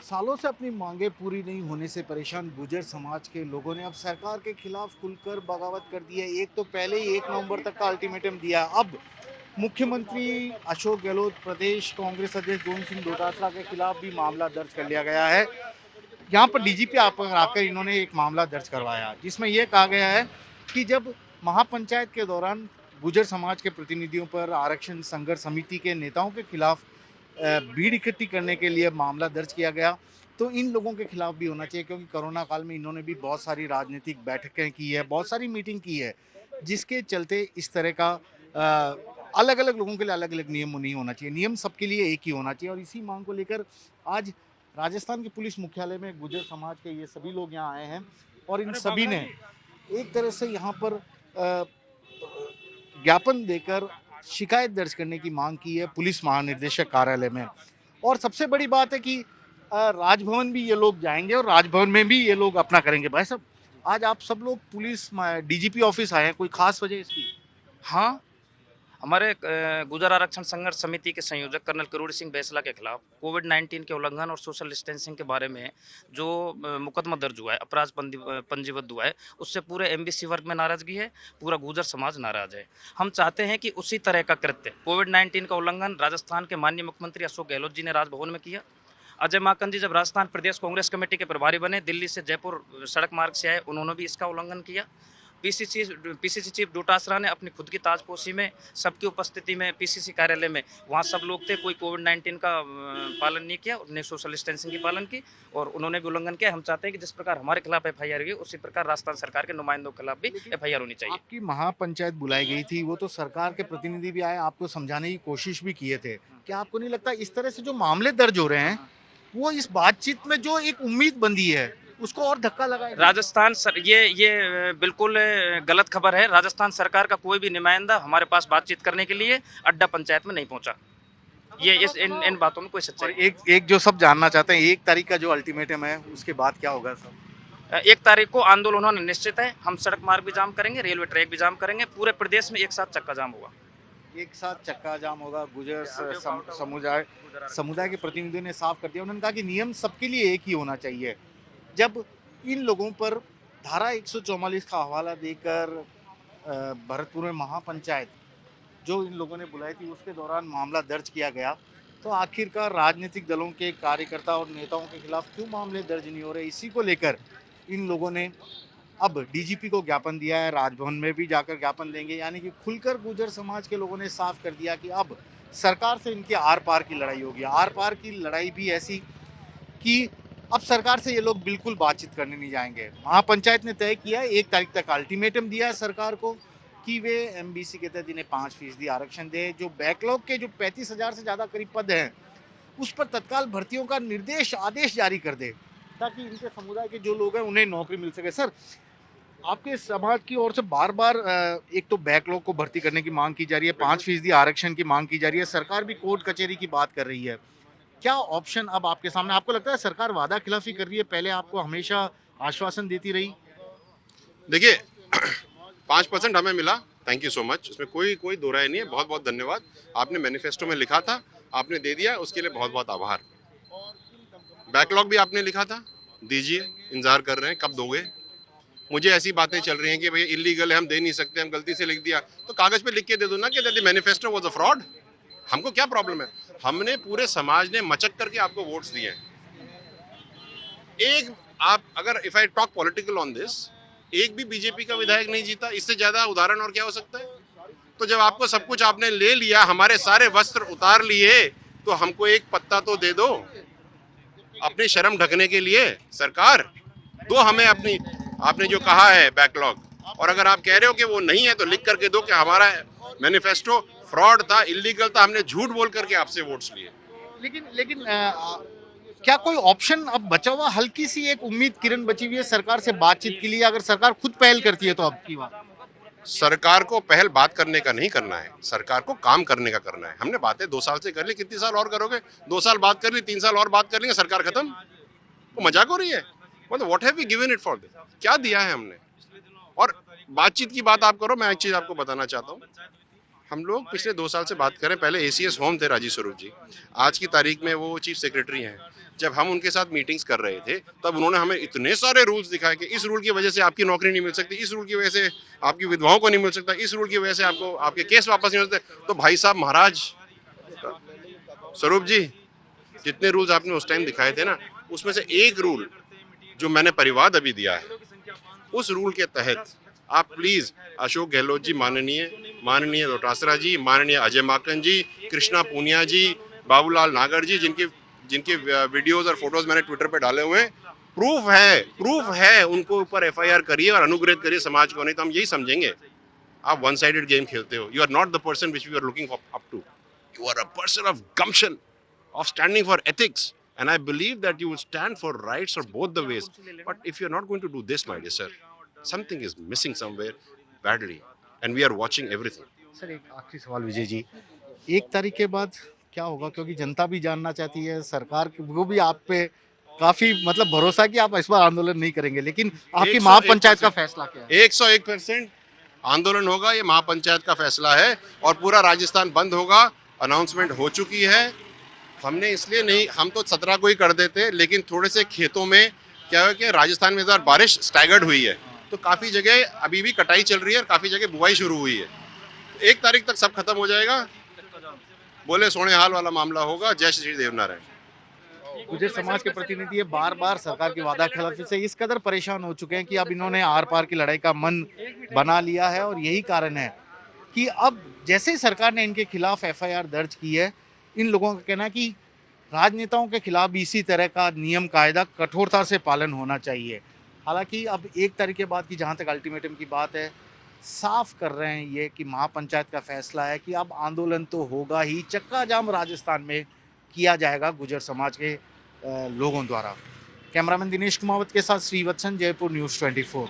सालों से अपनी मांगे पूरी नहीं होने से परेशान गुर्जर समाज के लोगों ने अब सरकार के खिलाफ खुलकर बगावत कर दी है। एक तो पहले ही 1 नवंबर तक का अल्टीमेटम दिया। अब मुख्यमंत्री अशोक गहलोत, प्रदेश कांग्रेस अध्यक्ष गोविंद सिंह डोटासरा के खिलाफ भी मामला दर्ज कर लिया गया है। यहाँ पर डीजीपी आकर इन्होंने एक मामला दर्ज करवाया जिसमें यह कहा गया है कि जब महापंचायत के दौरान गुर्जर समाज के प्रतिनिधियों पर आरक्षण संघर्ष समिति के नेताओं के खिलाफ भीड़ इकट्ठी करने के लिए मामला दर्ज किया गया, तो इन लोगों के खिलाफ भी होना चाहिए, क्योंकि कोरोना काल में इन्होंने भी बहुत सारी राजनीतिक बैठकें की है, बहुत सारी मीटिंग की है, जिसके चलते इस तरह का अलग अलग लोगों के लिए अलग अलग नियम नहीं होना चाहिए। नियम सबके लिए एक ही होना चाहिए। और इसी मांग को लेकर आज राजस्थान के पुलिस मुख्यालय में गुर्जर समाज के ये सभी लोग यहाँ आए हैं और इन सभी ने एक तरह से यहाँ पर ज्ञापन देकर शिकायत दर्ज करने की मांग की है पुलिस महानिदेशक कार्यालय में। और सबसे बड़ी बात है कि राजभवन भी ये लोग जाएंगे और राजभवन में भी ये लोग अपना करेंगे। भाई साहब, आज आप सब लोग पुलिस डीजीपी ऑफिस आए हैं, कोई खास वजह इसकी? हाँ, हमारे गुर्जर आरक्षण संघर्ष समिति के संयोजक कर्नल करोड़ी सिंह बैसला के खिलाफ कोविड-19 के उल्लंघन और सोशल डिस्टेंसिंग के बारे में जो मुकदमा दर्ज हुआ है, अपराध पंजीबद्ध हुआ है, उससे पूरे एमबीसी वर्ग में नाराजगी है, पूरा गुर्जर समाज नाराज है। हम चाहते हैं कि उसी तरह का कृत्य कोविड-19 का उल्लंघन राजस्थान के माननीय मुख्यमंत्री अशोक गहलोत जी ने राजभवन में किया। अजय माकन जी जब राजस्थान प्रदेश कांग्रेस कमेटी के प्रभारी बने, दिल्ली से जयपुर सड़क मार्ग से आए, उन्होंने भी इसका उल्लंघन किया। पीसीसी चीफ डोटासरा ने अपनी खुद की ताजपोशी में सबकी उपस्थिति में पीसीसी कार्यालय में वहाँ सब लोग थे, कोई कोविड-19 का पालन नहीं किया, उन्होंने सोशल डिस्टेंसिंग की पालन की और उन्होंने भी उल्लंघन किया। हम चाहते हैं कि जिस प्रकार हमारे खिलाफ एफआईआर हुई, उसी प्रकार राजस्थान सरकार के नुमाइंदों के खिलाफ भी एफआईआर होनी चाहिए। आपकी महापंचायत बुलाई गई थी, वो तो सरकार के प्रतिनिधि भी आए, आपको समझाने की कोशिश भी किए थे। क्या आपको नहीं लगता इस तरह से जो मामले दर्ज हो रहे हैं वो इस बातचीत में जो एक उम्मीद बंधी है उसको और धक्का लगाएगा? राजस्थान सर ये बिल्कुल गलत खबर है। राजस्थान सरकार का कोई भी नुमाइंदा हमारे पास बातचीत करने के लिए अड्डा पंचायत में नहीं पहुंचा। ये इन बातों में कोई सच्चाई और एक जो सब जानना चाहते हैं, 1 तारीख का जो अल्टीमेटम है उसके बाद क्या होगा सब? 1 तारीख को आंदोलन होना निश्चित है। हम सड़क मार्ग भी जाम करेंगे, रेलवे ट्रैक भी जाम करेंगे, पूरे प्रदेश में एक साथ चक्का जाम होगा। एक साथ चक्का जाम होगा। गुर्जर समुदाय के प्रतिनिधियों ने साफ कर दिया। उन्होंने कहा कि नियम सबके लिए एक ही होना चाहिए। जब इन लोगों पर धारा 144 का हवाला देकर भरतपुर में महापंचायत जो इन लोगों ने बुलाई थी उसके दौरान मामला दर्ज किया गया, तो आखिरकार राजनीतिक दलों के कार्यकर्ता और नेताओं के खिलाफ क्यों मामले दर्ज नहीं हो रहे? इसी को लेकर इन लोगों ने अब डीजीपी को ज्ञापन दिया है, राजभवन में भी जाकर ज्ञापन देंगे। यानी कि खुलकर गुर्जर समाज के लोगों ने साफ कर दिया कि अब सरकार से इनकी आर पार की लड़ाई होगी। आर पार की लड़ाई भी ऐसी कि अब सरकार से ये लोग बिल्कुल बातचीत करने नहीं जाएंगे। महापंचायत ने तय किया है, 1 तारीख तक अल्टीमेटम दिया है सरकार को कि वे एमबीसी के तहत इन्हें 5% आरक्षण दे। जो बैकलॉग के जो 35,000 से ज़्यादा करीब पद हैं उस पर तत्काल भर्तियों का आदेश जारी कर दे, ताकि इनके समुदाय के जो लोग हैं उन्हें नौकरी मिल सके। सर, आपके समाज की ओर से बार बार एक तो बैकलॉग को भर्ती करने की मांग की जा रही है, 5% आरक्षण की मांग की जा रही है, सरकार भी कोर्ट कचहरी की बात कर रही है। क्या ऑप्शन अब आपके सामने? आपको लगता है सरकार वादा खिलाफी कर रही है? पहले आपको हमेशा आश्वासन देती रही। देखिए 5% हमें मिला, थैंक यू सो मच, उसमें कोई दो राय नहीं है। बहुत बहुत धन्यवाद। आपने मैनिफेस्टो में लिखा था, आपने दे दिया, उसके लिए बहुत बहुत आभार। बैकलॉग भी आपने लिखा था, दीजिए, इंतजार कर रहे हैं कब दोगे। मुझे ऐसी बातें चल रही हैं कि भैया इलीगल है, हम दे नहीं सकते, हम गलती से लिख दिया, तो कागज पे लिख के दे दो ना कि मैनिफेस्टो वाज अ फ्रॉड। हमको क्या प्रॉब्लम है? हमने पूरे समाज ने मचक करके आपको वोट्स दिए हैं। एक आप अगर if I talk political on this, एक भी बीजेपी का विधायक नहीं जीता। इससे ज्यादा उदाहरण और क्या हो सकता है? तो जब आपको सब कुछ आपने ले लिया, हमारे सारे वस्त्र उतार लिए, तो हमको एक पत्ता तो दे दो अपनी शर्म ढकने के लिए। सरकार दो हमें अपनी, आपने जो कहा है बैकलॉग, और अगर आप कह रहे हो कि वो नहीं है तो लिख करके दो कि हमारा मैनिफेस्टो फ्रॉड था, इलीगल था, हमने झूठ बोल करके आपसे वोट्स लिए। लेकिन क्या कोई ऑप्शन अब बचा हुआ? हल्की सी एक उम्मीद किरण बची हुई है सरकार से बातचीत के लिए, अगर सरकार खुद पहल करती है तो? अब की बात सरकार को पहल बात करने का नहीं करना है, सरकार को काम करने का करना है। हमने बातें 2 साल से कर ली, कितनी साल और करोगे? 2 साल बात कर ली, 3 साल और बात कर लेंगे, सरकार खत्म? वो मजाक हो रही है? मतलब what have we given it for this? क्या दिया है हमने? और बातचीत की बात आप करो, मैं एक चीज आपको बताना चाहता हूँ। हम लोग पिछले 2 साल से बात करें, पहले एसीएस होम थे राजीव स्वरूप जी, आज की तारीख में वो चीफ सेक्रेटरी हैं। जब हम उनके साथ मीटिंग्स कर रहे थे तब उन्होंने हमें इतने सारे रूल्स दिखाए कि इस रूल की वजह से आपकी नौकरी नहीं मिल सकती, इस रूल की वजह से आपकी विधवाओं को नहीं मिल सकता, इस रूल की वजह से आपको आपके केस वापस नहीं हो सकते। तो भाई साहब महाराज स्वरूप जी, जितने रूल्स आपने उस टाइम दिखाए थे ना, उसमें से एक रूल जो मैंने परिवाद अभी दिया है, उस रूल के तहत आप प्लीज अशोक गहलोत जी, माननीय डोटासरा जी, माननीय अजय माकन जी, कृष्णा पूनिया जी, बाबूलाल नागर जी, जिनके वीडियोस और फोटोज मैंने ट्विटर पे डाले हुए हैं, प्रूफ है उनको ऊपर एफआईआर करिए और अनुग्रहित करिए समाज को, नहीं तो हम यही समझेंगे आप वन साइडेड गेम खेलते हो। You are not the person which we are looking up to, you are a person of gumption, of standing for ethics, and I believe that you will stand for rights for both the ways. But if you're not going to do this, my dear sir, something is missing somewhere badly, and we are watching everything. Sir एक आखिरी सवाल विजय जी, 1 तारीख के बाद क्या होगा, क्योंकि जनता भी जानना चाहती है, सरकार को भी आप पे काफी मतलब भरोसा है कि आप इस बार आंदोलन नहीं करेंगे, लेकिन आपकी 101% महापंचायत का फैसला क्या है? 101% आंदोलन होगा, ये महापंचायत का फैसला है और पूरा राजस्थान बंद होगा। अनाउंसमेंट हो चुकी है। हमने इसलिए नहीं, हम तो 17 को ही कर देते, लेकिन थोड़े से खेतों में क्या है कि राजस्थान में इस बार बारिश स्टैगर्ड हुई है, तो काफ़ी जगह अभी भी कटाई चल रही है और काफ़ी जगह बुआई शुरू हुई है। 1 तारीख तक सब खत्म हो जाएगा, बोले सोने हाल वाला मामला होगा। जय श्री देवनारायण। गुर्जर समाज के प्रतिनिधि बार बार सरकार की वादा खिलाफी से इस कदर परेशान हो चुके हैं कि अब इन्होंने आर पार की लड़ाई का मन बना लिया है, और यही कारण है कि अब जैसे ही सरकार ने इनके खिलाफ एफआईआर दर्ज की है, इन लोगों का कहना है कि राजनेताओं के खिलाफ भी इसी तरह का नियम कायदा कठोरता से पालन होना चाहिए। हालांकि अब 1 तारीख के बाद की जहां तक अल्टीमेटम की बात है, साफ कर रहे हैं ये कि महापंचायत का फैसला है कि अब आंदोलन तो होगा ही, चक्का जाम राजस्थान में किया जाएगा गुर्जर समाज के लोगों द्वारा। कैमरामैन दिनेश कुमावत के साथ श्रीवत्सन, जयपुर न्यूज़ 24।